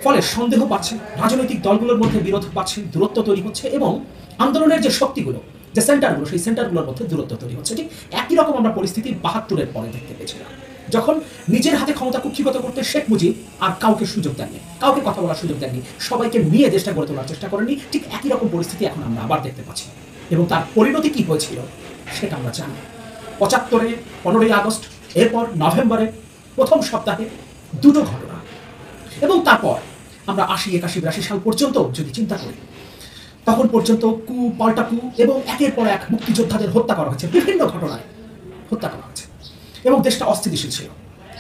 ফলে সন্দেহ পাচ্ছে, রাজনৈতিক দলগুলোর মধ্যে বিরোধ পাচ্ছে, দূরত্ব তৈরি হচ্ছে, এবং আন্দোলনের যে শক্তিগুলো, যে সেন্টারগুলো, সেই সেন্টারগুলোর মধ্যে দূরত্ব তৈরি হচ্ছে। ঠিক একই রকম আমরা পরিস্থিতি ৭২-এর পরে দেখতে পেয়েছিলাম, যখন নিজের হাতে ক্ষমতা কুক্ষিগত করতে শেখ মুজিব আর কাউকে সুযোগ দেননি, কাউকে কথা বলার সুযোগ দেননি, সবাইকে নিয়ে দেশটা গড়ে তোলার চেষ্টা করেননি। ঠিক একই রকম পরিস্থিতি এখন আমরা আবার দেখতে পাচ্ছি, এবং তার পরিণতি কি হয়েছিল সেটা আমরা জানি। ৭৫-এ 15ই আগস্ট, এরপর নভেম্বরের প্রথম সপ্তাহে দুটো ঘটনা, এবং তারপর আমরা ৮০, ৮১, ৮২ সাল পর্যন্ত যদি চিন্তা করি, তখন পর্যন্ত কু পাল্টা কু এবং একের পর এক মুক্তিযোদ্ধাদের হত্যা করা হয়েছে, বিভিন্ন ঘটনায় হত্যা করা হয়েছে, এবং দেশটা অস্থিতিশীল ছিল।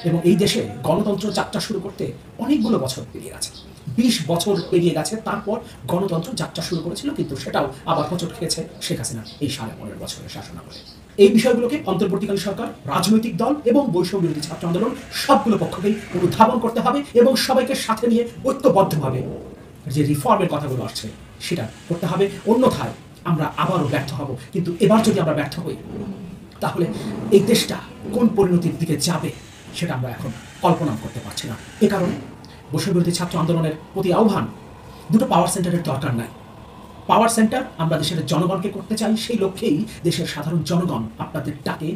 এবং এই দেশে গণতন্ত্র যাত্রা শুরু করতে অনেকগুলো বছর পেরিয়ে গেছে, 20 বছর পেরিয়ে গেছে, তারপর গণতন্ত্র যাত্রা শুরু করেছিল, কিন্তু সেটাও আবার হোঁচট খেয়েছে শেখ হাসিনা এই 15.5 বছরের শাসনামলে। এই বিষয়গুলোকে অন্তর্বর্তীকালীন সরকার, রাজনৈতিক দল এবং বৈষম্য বিরোধী ছাত্র আন্দোলন সবগুলো পক্ষকেই অনুধাবন করতে হবে, এবং সবাইকে সাথে নিয়ে ঐক্যবদ্ধভাবে যে রিফর্মের কথাগুলো আসছে সেটা করতে হবে। অন্যথায় আমরা আবারও ব্যর্থ হব। কিন্তু এবার যদি আমরা ব্যর্থ হই, তাহলে এই দেশটা কোন পরিণতির দিকে যাবে সেটা আমরা এখন কল্পনা করতে পারছি না। এ কারণে বৈষম্য বিরোধী ছাত্র আন্দোলনের প্রতি আহ্বান, দুটো পাওয়ার সেন্টারের দরকার নাই। পাওয়ার সেন্টার আমরা দেশের জনগণকে করতে চাই, সেই লক্ষ্যেই দেশের সাধারণ জনগণ আপনাদের ডাকে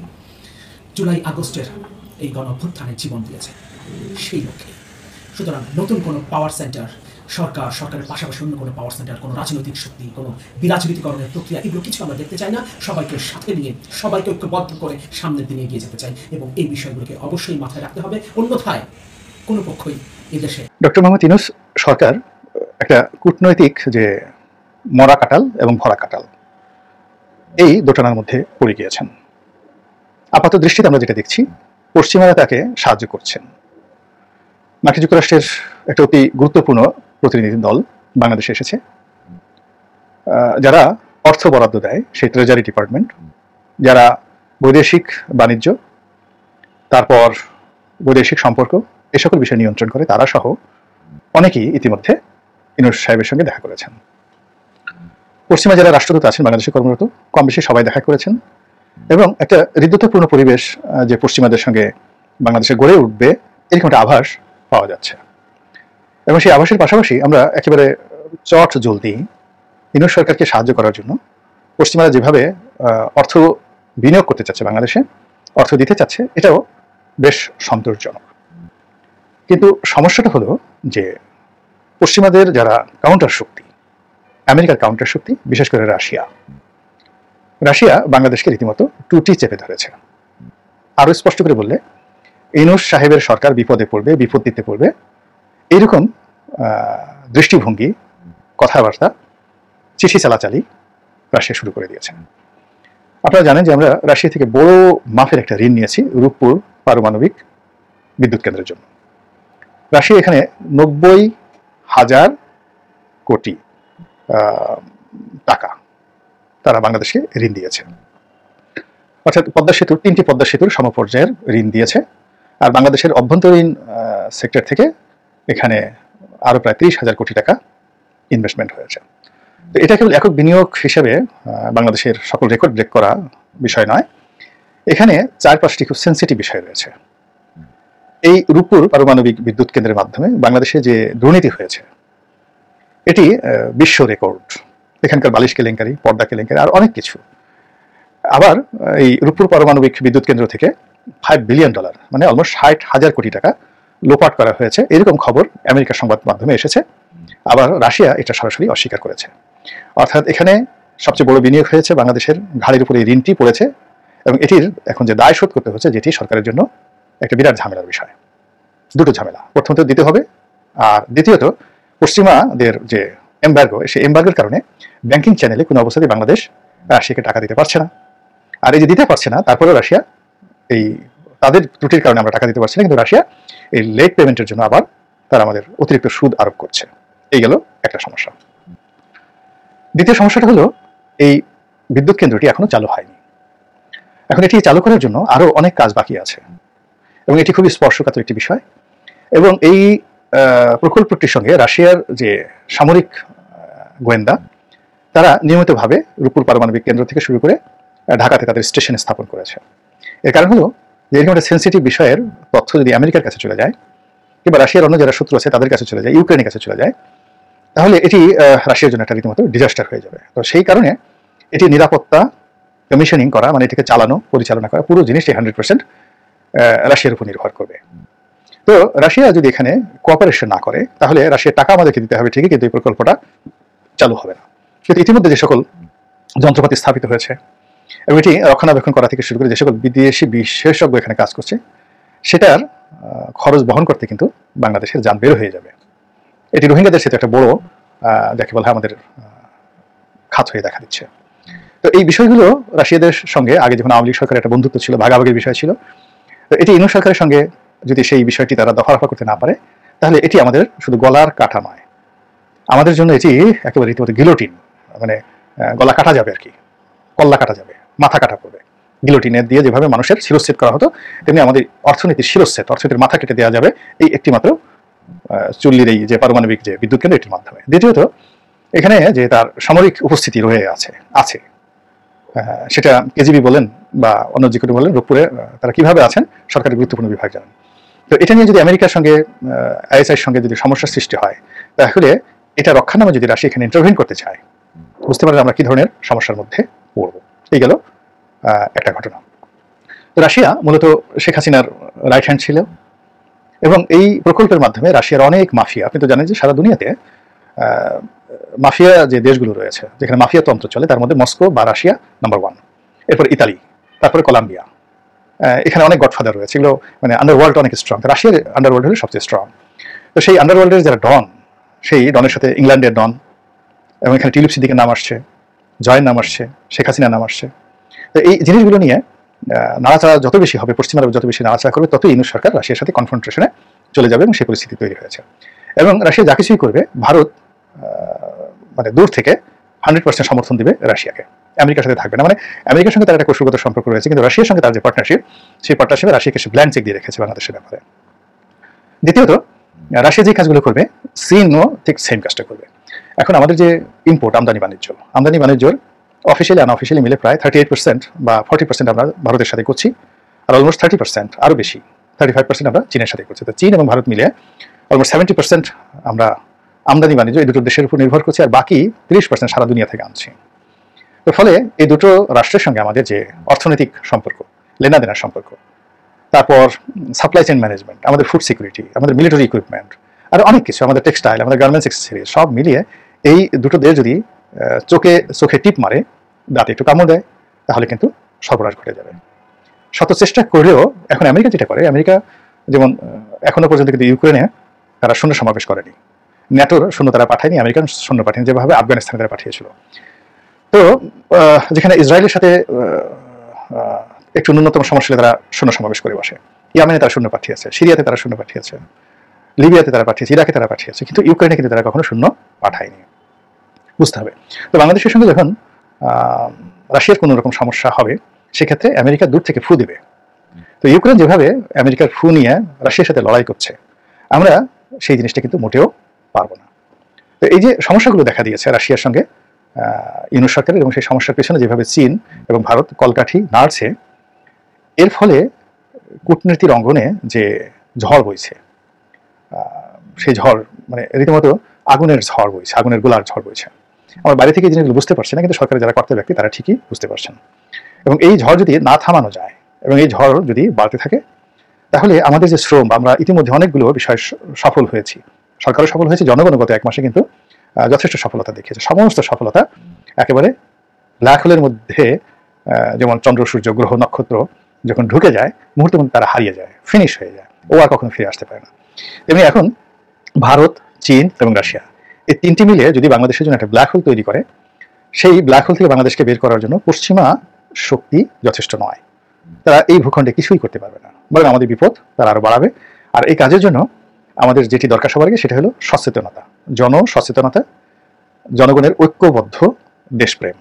জুলাই আগস্টের এই গণ অভ্যুত্থানে জীবন দিয়েছে, সেই লক্ষ্যে। সুতরাং নতুন কোনো পাওয়ার সেন্টার, সরকারের পাশাপাশি অন্য কোনো পাওয়ার সেন্টার, কোনো রাজনৈতিক শক্তি, কোনো বিরাজনীতিকরণের প্রক্রিয়া, এগুলো কিছু আমরা দেখতে চাই না। সবাইকে সাথে নিয়ে, সবাইকে ঐক্যবদ্ধ করে সামনের দিনে এগিয়ে যেতে চাই, এবং এই বিষয়গুলোকে অবশ্যই মাথায় রাখতে হবে। অন্যথায় কোনো পক্ষই এদেশে। ডক্টর মোহাম্মদ ইউনূস সরকার একটা কূটনৈতিক যে মরা কাঁঠাল এবং ভরা কাঁঠাল, এই দোটানার মধ্যে পড়ে গিয়েছেন। আপাত দৃষ্টিতে আমরা যেটা দেখছি, পশ্চিমারা তাকে সাহায্য করছেন। মার্কিন যুক্তরাষ্ট্রের একটা অতি গুরুত্বপূর্ণ প্রতিনিধি দল বাংলাদেশে এসেছে, যারা অর্থ বরাদ্দ দেয়, সেই ট্রেজারি ডিপার্টমেন্ট, যারা বৈদেশিক বাণিজ্য, তারপর বৈদেশিক সম্পর্ক, এ সকল বিষয় নিয়ন্ত্রণ করে, তারা সহ অনেকেই ইতিমধ্যে ইউনূস সাহেবের সঙ্গে দেখা করেছেন। পশ্চিমা যারা রাষ্ট্রদূত আছেন বাংলাদেশে কর্মরত, কম বেশি সবাই দেখা করেছেন, এবং একটা হৃদ্যতাপূর্ণ পরিবেশ যে পশ্চিমাদের সঙ্গে বাংলাদেশে গড়ে উঠবে, এরকম একটা আভাস পাওয়া যাচ্ছে। এবং সেই আভাসের পাশাপাশি আমরা একেবারে চট জলদি ইউনূস সরকারকে সাহায্য করার জন্য পশ্চিমারা যেভাবে অর্থ বিনিয়োগ করতে চাচ্ছে, বাংলাদেশে অর্থ দিতে চাচ্ছে, এটাও বেশ সন্তোষজনক। কিন্তু সমস্যাটা হলো যে পশ্চিমাদের যারা কাউন্টার শক্তি, আমেরিকার কাউন্টার শক্তি, বিশেষ করে রাশিয়া বাংলাদেশকে রীতিমতো টুটি চেপে ধরেছে। আরো স্পষ্ট করে বললে, ইউনূস সাহেবের সরকার বিপদে পড়বে, বিপত্তিতে পড়বে, এইরকম দৃষ্টিভঙ্গি, কথাবার্তা, চিঠি চালাচালি রাশিয়া শুরু করে দিয়েছে। আপনারা জানেন যে আমরা রাশিয়া থেকে বড় মাপের একটা ঋণ নিয়েছি রূপপুর পারমাণবিক বিদ্যুৎ কেন্দ্রের জন্য। রাশিয়া এখানে 90,000 কোটি টাকা তারা বাংলাদেশকে ঋণ দিয়েছে। অর্থাৎ পদ্মা সেতুর 3টি পদ্মা সেতুর সমপর্যায়ের ঋণ দিয়েছে। আর বাংলাদেশের অভ্যন্তরীণ সেক্টর থেকে এখানে আরো প্রায় 30,000 কোটি টাকা ইনভেস্টমেন্ট হয়েছে। তো এটা কেবল একক বিনিয়োগ হিসেবে বাংলাদেশের সকল রেকর্ড ব্রেক করা বিষয় নয়, এখানে 4-5টি খুব সেন্সিটিভ বিষয় রয়েছে। এই রূপপুর পারমাণবিক বিদ্যুৎ কেন্দ্রের মাধ্যমে বাংলাদেশে যে দুর্নীতি হয়েছে এটি বিশ্ব রেকর্ড। এখানকার বালিশ কেলেঙ্কারি, পর্দা কেলেঙ্কারি আর অনেক কিছু। আবার এই রূপপুর পারমাণবিক বিদ্যুৎ কেন্দ্র থেকে $5 বিলিয়ন মানে অলমোস্ট 60,000 কোটি টাকা লোপাট করা হয়েছে, এরকম খবর আমেরিকার সংবাদ মাধ্যমে এসেছে। আবার রাশিয়া এটা সরাসরি অস্বীকার করেছে। অর্থাৎ এখানে সবচেয়ে বড় বিনিয়োগ হয়েছে বাংলাদেশের ঘাড়ের উপরে ঋণটি পড়েছে, এবং এটির এখন যে দায় শোধ করতে হচ্ছে, যেটি সরকারের জন্য একটা বিরাট ঝামেলার বিষয়। দুটো ঝামেলা, প্রথমত দিতে হবে, আর দ্বিতীয়ত পশ্চিমাদের যে এমবার্গো, সেই এমবার্গোর কারণে ব্যাংকিং চ্যানেলে কোনো অবস্থাতেই বাংলাদেশ রাশিয়াকে টাকা দিতে পারছে না। আর এই যে দিতে পারছে না, তারপরেও রাশিয়া এই তাদের ত্রুটির কারণে আমরা টাকা দিতে পারছি না, কিন্তু রাশিয়া এই লেট পেমেন্টের জন্য আবার তারা আমাদের অতিরিক্ত সুদ আরোপ করছে। এই গেল একটা সমস্যা। দ্বিতীয় সমস্যাটা হলো, এই বিদ্যুৎ কেন্দ্রটি এখনো চালু হয়নি। এখন এটি চালু করার জন্য আরো অনেক কাজ বাকি আছে, এবং এটি খুবই স্পর্শকাতর একটি বিষয়। এবং এই প্রকল্পটির সঙ্গে রাশিয়ার যে সামরিক গোয়েন্দা, তারা নিয়মিতভাবে রূপপুর পারমাণবিক কেন্দ্র থেকে শুরু করে ঢাকাতে তাদের স্টেশন স্থাপন করেছে। এর কারণ হলো যে এরকম একটা সেন্সিটিভ বিষয়ের তথ্য যদি আমেরিকার কাছে চলে যায়, কিংবা রাশিয়ার অন্য যারা শত্রু আছে তাদের কাছে চলে যায়, ইউক্রেনের কাছে চলে যায়, তাহলে এটি রাশিয়ার জন্য একটা রীতিমতো ডিজাস্টার হয়ে যাবে। তো সেই কারণে এটি নিরাপত্তা কমিশনিং করা, মানে এটিকে চালানো, পরিচালনা করা, পুরো জিনিসটি 100% রাশিয়ার উপর নির্ভর করবে। তো রাশিয়া যদি এখানে কোঅপারেশন না করে, তাহলে রাশিয়ার টাকা আমাদেরকে দিতে হবে ঠিকই, কিন্তু এই প্রকল্পটা চালু হবে না। কিন্তু ইতিমধ্যে যে সকল যন্ত্রপাতি স্থাপিত হয়েছে এবং এটি রক্ষণাবেক্ষণ করা থেকে শুরু করে যে সকল বিদেশি বিশেষজ্ঞ এখানে কাজ করছে, সেটার খরচ বহন করতে কিন্তু বাংলাদেশের যান বের হয়ে যাবে। এটি রোহিঙ্গাদের সাথে একটা বড় যাকে বলা হয় আমাদের খাত হয়ে দেখা দিচ্ছে। তো এই বিষয়গুলো রাশিয়াদের সঙ্গে আগে যখন আওয়ামী লীগ সরকারের একটা বন্ধুত্ব ছিল, ভাগাভাগির বিষয় ছিল, তো এটি ইউনূস সরকারের সঙ্গে যদি সেই বিষয়টি তারা দফা করতে না পারে, তাহলে এটি আমাদের শুধু গলার কাটা নয়, আমাদের জন্য এটি একেবারে রীতিমতো গিলোটিন, মানে গলা কাটা যাবে আর কি, কল্লা কাটা যাবে, মাথা কাটা পড়বে। গিলোটিনের দিয়ে যেভাবে মানুষের শিরচ্ছেদ করা হতো, তেমনি আমাদের অর্থনীতির শিরচ্ছেদ, অর্থনীতির মাথা কেটে দেওয়া যাবে এই একটি মাত্র চুল্লির এই যে পারমাণবিক যে বিদ্যুৎ কেন্দ্র, এটির মাধ্যমে। দ্বিতীয়ত, এখানে যে তার সামরিক উপস্থিতি রয়ে আছে, সেটা কেজিবি বলেন বা অন্য যে কোনো বলেন, রূপপুরে তারা কিভাবে আছেন সরকারের গুরুত্বপূর্ণ বিভাগ জানেন। তো এটা নিয়ে যদি আমেরিকার সঙ্গে আইএসআইয়ের সঙ্গে যদি সমস্যার সৃষ্টি হয়, তাহলে এটা রক্ষার নামে যদি রাশিয়া এখানে ইন্টারভেন করতে চায়, বুঝতে পারেন আমরা কি ধরনের সমস্যার মধ্যে পড়ব। এই গেল একটা ঘটনা। তো রাশিয়া মূলত শেখ হাসিনার রাইট হ্যান্ড ছিল, এবং এই প্রকল্পের মাধ্যমে রাশিয়ার অনেক মাফিয়া, আপনি তো জানেন যে সারা দুনিয়াতে মাফিয়া যে দেশগুলো রয়েছে, যেখানে মাফিয়া তন্ত্র চলে, তার মধ্যে মস্কো বা রাশিয়া নাম্বার 1, এরপর ইতালি, তারপরে কলম্বিয়া। এখানে অনেক গডফাদার রয়েছে, এগুলো মানে আন্ডারওয়ার্ল্ড অনেক স্ট্রং। রাশিয়ার আন্ডারওয়ার্ল্ড হলো সবচেয়ে স্ট্রং। তো সেই আন্ডারওয়ার্ল্ডের যারা ডন, সেই ডনের সাথে ইংল্যান্ডের ডন, এবং এখানে টিলিপ সিদ্দিকের নাম আসছে, জয়ের নাম আসছে, শেখ হাসিনার নাম আসছে। তো এই জিনিসগুলো নিয়ে নাড়াচাড়া যত বেশি হবে, পশ্চিমারা যত বেশি নাড়াচাড়া করবে, ততই ইউনূস সরকার রাশিয়ার সাথে কনফ্রন্টেশনে চলে যাবে, এবং সেই পরিস্থিতি তৈরি হয়েছে। এবং রাশিয়া যা কিছুই করবে, ভারত মানে দূর থেকে 100% সমর্থন দিবে রাশিয়াকে, আমেরিকার সাথে থাকবে না। মানে আমেরিকার সঙ্গে তার একটা কৌশলগত সম্পর্ক রয়েছে, কিন্তু রাশিয়ার সঙ্গে তার যে পার্টনারশিপ, সেই পার্টনারশিপে রাশিয়াকে সে ব্ল্যাঙ্ক চেক দিয়ে রেখেছে বাংলাদেশের ব্যাপারে। দ্বিতীয়ত, রাশিয়া যে কাজগুলো করবে, চীনও ঠিক সেম কাজটা করবে। এখন আমাদের যে ইম্পোর্ট, আমদানি বাণিজ্যর অফিসিয়ালি আনঅফিসিয়ালি মিলে প্রায় 38% বা 40% আমরা ভারতের সাথে করছি, আর অলমোস্ট 30%, আরও বেশি 35% আমরা চীনের সাথে করছি। তো চীন এবং ভারত মিলে অলমোস্ট 70% আমরা আমদানি বাণিজ্য এই দুটো দেশের উপর নির্ভর করছি, আর বাকি 30% সারা দুনিয়া থেকে আনছি। তো ফলে এই দুটো রাষ্ট্রের সঙ্গে আমাদের যে অর্থনৈতিক সম্পর্ক, লেনাদেনার সম্পর্ক, তারপর সাপ্লাই চেইন ম্যানেজমেন্ট, আমাদের ফুড সিকিউরিটি, আমাদের মিলিটারি ইকুইপমেন্ট, আর অনেক কিছু, আমাদের টেক্সটাইল, আমাদের গার্মেন্টস এক্সেসরিজ, সব মিলিয়ে এই দুটো দেশ যদি চোখে টিপ মারে, দাঁতে একটু কামড় দেয়, তাহলে কিন্তু সর্বনাশ ঘটে যাবে। শত চেষ্টা করলেও এখন আমেরিকা যেটা করে, আমেরিকা যেমন এখনো পর্যন্ত কিন্তু ইউক্রেনে তারা সৈন্য সমাবেশ করেনি, ন্যাটোর সৈন্য তারা পাঠায়নি, আমেরিকান সৈন্য পাঠায়নি, যেভাবে আফগানিস্তানে তারা পাঠিয়েছিল। তো যেখানে ইসরায়েলের সাথে একটু ন্যূনতম সমস্যা তারা সৈন্য সমাবেশ করে বসে, ইয়ামেনে তারা সৈন্য পাঠিয়েছে, সিরিয়াতে তারা সৈন্য পাঠিয়েছে, লিবিয়াতে তারা পাঠিয়েছে, ইরাকে তারা পাঠিয়েছে, কিন্তু ইউক্রেনে কিন্তু তারা কখনো সৈন্য পাঠায়নি। বুঝতে হবে। তো বাংলাদেশের সঙ্গে যখন রাশিয়ার কোনো রকম সমস্যা হবে, সেক্ষেত্রে আমেরিকা দূর থেকে ফু দেবে। তো ইউক্রেন যেভাবে আমেরিকার ফু নিয়ে রাশিয়ার সাথে লড়াই করছে, আমরা সেই জিনিসটা কিন্তু মোটেও পারবো না। তো এই যে সমস্যাগুলো দেখা দিয়েছে রাশিয়ার সঙ্গে ইউনুস সরকারের, এবং সেই সমস্যার পেছনে যেভাবে চীন এবং ভারত কলকাঠি নাড়ছে, এর ফলে কূটনীতির অঙ্গনে যে ঝড় বইছে, সেই ঝড় মানে রীতিমতো আগুনের ঝড় বইছে, আগুনের গোলার ঝড় বইছে। আমার বাইরে থেকে এই জিনিসগুলো বুঝতে পারছে না, কিন্তু সরকারের যারা কর্তা ব্যক্তি তারা ঠিকই বুঝতে পারছেন। এবং এই ঝড় যদি না থামানো যায় এবং এই ঝড় যদি বাড়তে থাকে, তাহলে আমাদের যে শ্রম, আমরা ইতিমধ্যে অনেকগুলো বিষয় সফল হয়েছি, সরকারও সফল হয়েছে, জনগণ গত এক মাসে কিন্তু যথেষ্ট সফলতা দেখিয়েছে। সমস্ত সফলতা একেবারে ব্ল্যাক হোলের মধ্যে, যেমন চন্দ্র, সূর্য, গ্রহ, নক্ষত্র যখন ঢুকে যায়, মুহূর্তের মধ্যে তারা হারিয়ে যায়, ফিনিশ হয়ে যায়, ও আর কখনো ফিরে আসতে পারে না। তেমনি এখন ভারত, চীন এবং রাশিয়া, এই তিনটি মিলে যদি বাংলাদেশের জন্য একটা ব্ল্যাক হোল তৈরি করে, সেই ব্ল্যাক হোল থেকে বাংলাদেশকে বের করার জন্য পশ্চিমা শক্তি যথেষ্ট নয়। তারা এই ভূখণ্ডে কিছুই করতে পারবে না, বরং আমাদের বিপদ তারা আরো বাড়াবে। আর এই কাজের জন্য আমাদের যেটি দরকার সবার আগে, সেটা হলো সচেতনতা, জনসচেতনতা, জনগণের ঐক্যবদ্ধ দেশপ্রেম।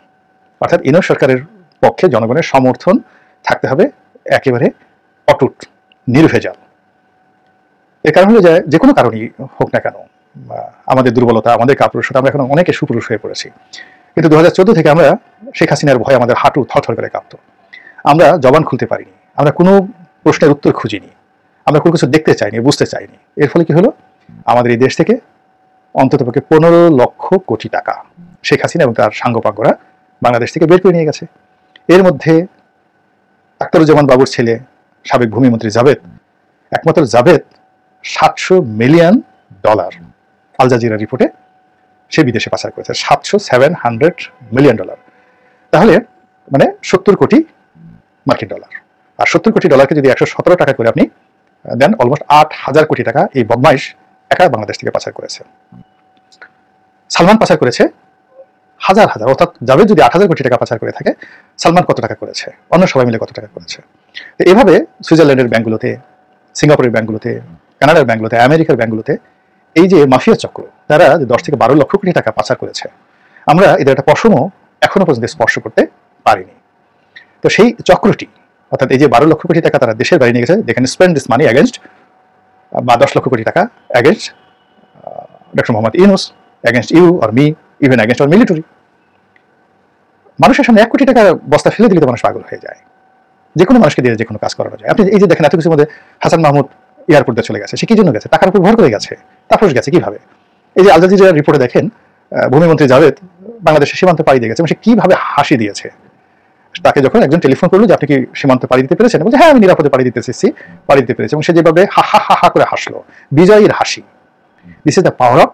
অর্থাৎ ইউনুস সরকারের পক্ষে জনগণের সমর্থন থাকতে হবে একেবারে অটুট, নির্ভেজাল। এর কারণ হলো যে কোনো কারণেই হোক না কেন, আমাদের দুর্বলতা, আমাদের কাপুরুষতা, আমরা এখন অনেকে সুপুরুষ হয়ে পড়েছি, কিন্তু 2014 থেকে আমরা শেখ হাসিনার ভয়ে আমাদের হাঁটু থরথর করে কাঁপতো, আমরা জবান খুলতে পারিনি, আমরা কোনো প্রশ্নের উত্তর খুঁজিনি, আমরা কোনো কিছু দেখতে চাইনি, বুঝতে চাইনি। এর ফলে কি হলো, আমাদের এই দেশ থেকে অন্ততপক্ষে 15 লক্ষ কোটি টাকা শেখ হাসিনা এবং তার সাঙ্গপাঙ্গরা বাংলাদেশ থেকে বের করে নিয়ে গেছে। এর মধ্যে আখতারুজ্জামান বাবুর ছেলে সাবেক ভূমিমন্ত্রী জাভেদ, একমাত্র জাভেদ $700 মিলিয়ন আল জাজিরা রিপোর্টে সে বিদেশে পাচার করেছে, $700 মিলিয়ন। তাহলে মানে 70 কোটি মার্কিন ডলার। আর 70 কোটি ডলারকে যদি 117 টাকা করে আপনি দেন, অলমোস্ট 8,000 কোটি টাকা এই বদমাইশ একা বাংলাদেশ থেকে পাচার করেছে। সালমান পাচার করেছে হাজার হাজার, অর্থাৎ জাভেদ যদি 8,000 কোটি টাকা পাচার করে থাকে, সালমান কত টাকা করেছে, অন্য সবাই মিলে কত টাকা করেছে। তো এভাবে সুইজারল্যান্ডের ব্যাংকগুলোতে, সিঙ্গাপুরের ব্যাংকগুলোতে, কানাডার ব্যাংকগুলোতে, আমেরিকার ব্যাংকগুলোতে এই যে মাফিয়া চক্র, তারা যে 10 থেকে 12 লক্ষ কোটি টাকা পাচার করেছে, আমরা এদের একটা পশমও এখনো পর্যন্ত স্পর্শ করতে পারিনি। তো সেই চক্রটি, অর্থাৎ এই যে 12 লক্ষ কোটি টাকা তারা দেশের বাইরে নিয়ে গেছে, they can spend this money against, বা 10 লক্ষ কোটি টাকা against doctor Muhammad Yunus, against you or me, even against our military. মানুষের সামনে 1 কোটি টাকা বস্তা ফেলে দিলে তো মানুষ পাগল হয়ে যায়, যে কোনো মানুষকে দিয়ে যে কোনো কাজ করানো যায়। আপনি এই যে দেখেন, এত কিছুর মধ্যে হাসান মাহমুদ এয়ারপোর্টে চলে গেছে, সে কি জন্য গেছে? টাকার উপর ভর করে গেছে, তারপর গেছে কিভাবে? এই যে আল জাজিরার রিপোর্টে দেখেন, ভূমিমন্ত্রী জাভেদ বাংলাদেশের সীমান্ত পাড়ি দিয়ে গেছে, এবং সে কিভাবে হাসি দিয়েছে। তাকে যখন একজন টেলিফোন করলো যে আপনি কি সীমান্ত পাড়ি দিতে পেরেছেন, বলছে হ্যাঁ আমি নিরাপদে পাড়ি দিতে চেয়েছি, পাড়ি দিতে পেরেছি, এবং সে যেভাবে হা হা হা হা করে হাসলো, বিজয়ীর হাসি। This is the power of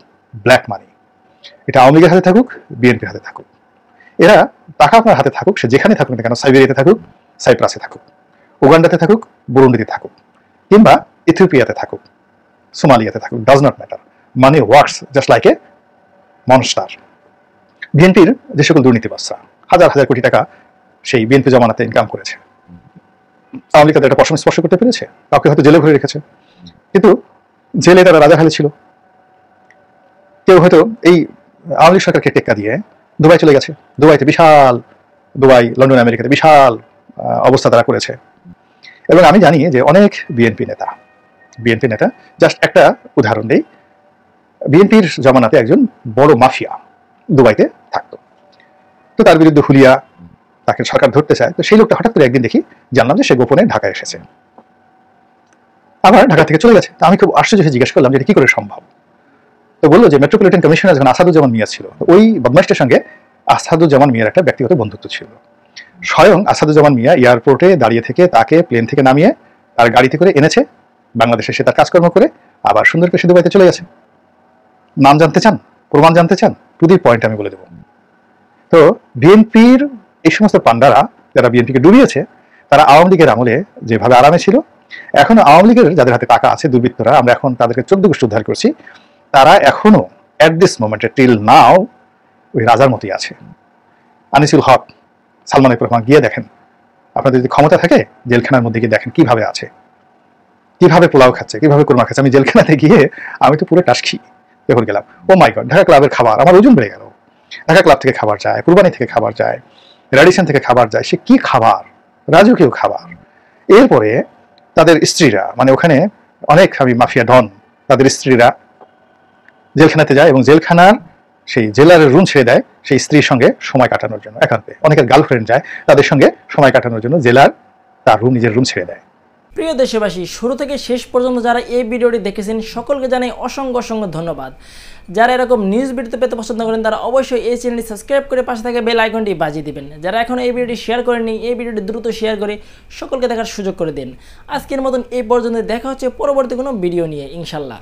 black money. এটা আওয়ামী লীগের হাতে থাকুক, বিএনপির হাতে থাকুক, এরা টাকা আপনার হাতে থাকুক, সে যেখানে থাকুক না কেন, সাইবেরিয়াতে থাকুক, সাইপ্রাসে থাকুক, উগান্ডাতে থাকুক, বুরুন্ডিতে থাকুক, কিংবা ইথিওপিয়াতে থাকুক, সোমালিয়াতে থাকুক, does not matter, money works just like a monster. বিএনপির যে সকল দুর্নীতিবাজরা হাজার হাজার কোটি টাকা সেই বিএনপি জমানাতে ইনকাম করেছে, আওয়ামী লীগ তাদের একটা পশম স্পর্শ করতে পেরেছে? কাউকে হয়তো জেলে ভরে রেখেছে, কিন্তু জেলে তারা রাজাহালে ছিল। কেউ হয়তো এই আওয়ামী লীগ সরকারকে টেক্কা দিয়ে দুবাই চলে গেছে, দুবাইতে বিশাল, দুবাই, লন্ডন, আমেরিকাতে বিশাল অবস্থা তারা করেছে। এবং আমি জানি যে অনেক বিএনপি নেতা, জাস্ট একটা উদাহরণ দেই, বিএনপির জমানাতে একজন বড় মাফিয়া দুবাইতে থাকতো, তো তার বিরুদ্ধে হুলিয়া, তাকে সরকার ধরতে চায়, তো সেই লোকটা হঠাৎ করে একদিন দেখি জানলাম যে সে গোপনে ঢাকায় এসেছে, আবার ঢাকা থেকে চলে গেছে। তো আমি খুব আশ্চর্য হয়ে জিজ্ঞেস করলাম যে এটা কি করে সম্ভব। তো বললো যে মেট্রোপলিটন কমিশনার যখন আসাদুজ্জামান মিয়া ছিল, ওই বদমাইশটার সঙ্গে আসাদুজ্জামান মিয়ার একটা ব্যক্তিগত বন্ধুত্ব ছিল। স্বয়ং আসাদুজ্জামান মিয়া এয়ারপোর্টে দাঁড়িয়ে থেকে তাকে প্লেন থেকে নামিয়ে তার গাড়িতে করে এনেছে বাংলাদেশে, সে তার কাজকর্ম করে আবার সুন্দর করে সে দুবাইতে চলে গেছে। নাম জানতে চান, প্রমাণ জানতে চান, টু দি পয়েন্ট আমি বলে দেবো। তো বিএনপির এই সমস্ত পান্ডারা যারা বিএনপিকে ডুবিয়েছে তারা আওয়ামী লীগের আমলে যেভাবে আরামে ছিল, এখন আওয়ামী লীগের যাদের হাতে টাকা আছে, দুর্বৃত্তরা, আমরা এখন তাদেরকে 14 গোষ্ঠী উদ্ধার করছি, তারা এখনো অ্যাট দিস মোমেন্টে টিল নাও ওই রাজার মতোই আছে। আনিসুল হক, সালমান এফ রহমান, গিয়ে দেখেন, আপনাদের যদি ক্ষমতা থাকে জেলখানার মধ্যে গিয়ে দেখেন কিভাবে আছে, কিভাবে পোলাও খাচ্ছে, কিভাবে কোরমা খাচ্ছে। আমি জেলখানাতে গিয়ে আমি তো পুরো টাসখি দেখুন গেলাম। ও মাই গড, ঢাকা ক্লাবের খাবার, আমার ওজন বেড়ে গেল। ঢাকা ক্লাব থেকে খাবার যায়, কুরবানি থেকে খাবার যায়, রেডিসন থেকে খাবার যায়, সে কি খাবার, রাজকীয় খাবার। এরপরে তাদের স্ত্রীরা, মানে ওখানে অনেক আমি মাফিয়া ডন, তাদের স্ত্রীরা জেলখানাতে যায় এবং জেলখানার সেই জেলারের রুম ছেড়ে দেয় সেই স্ত্রীর সঙ্গে সময় কাটানোর জন্য। একান্তে অনেকের গার্লফ্রেন্ড যায় তাদের সঙ্গে সময় কাটানোর জন্য, জেলার তার রুম, নিজের রুম ছেড়ে দেয়। প্রিয় দেশবাসী, শুরু থেকে শেষ পর্যন্ত যারা এই ভিডিওটি দেখেছেন সকলকে জানাই অসংখ্য অসংখ্য ধন্যবাদ। যারা এরকম নিউজ ভিডিও পেতে পছন্দ করেন তারা অবশ্যই এই চ্যানেলটি সাবস্ক্রাইব করে পাশে থাকা বেল আইকনটি বাজিয়ে দিবেন। যারা এখন এই ভিডিওটি শেয়ার করেননি, এই ভিডিওটি দ্রুত শেয়ার করে সকলকে দেখার সুযোগ করে দিন। আজকের মতন এই পর্যন্ত, দেখা হচ্ছে পরবর্তী কোনো ভিডিও নিয়ে ইনশাল্লাহ।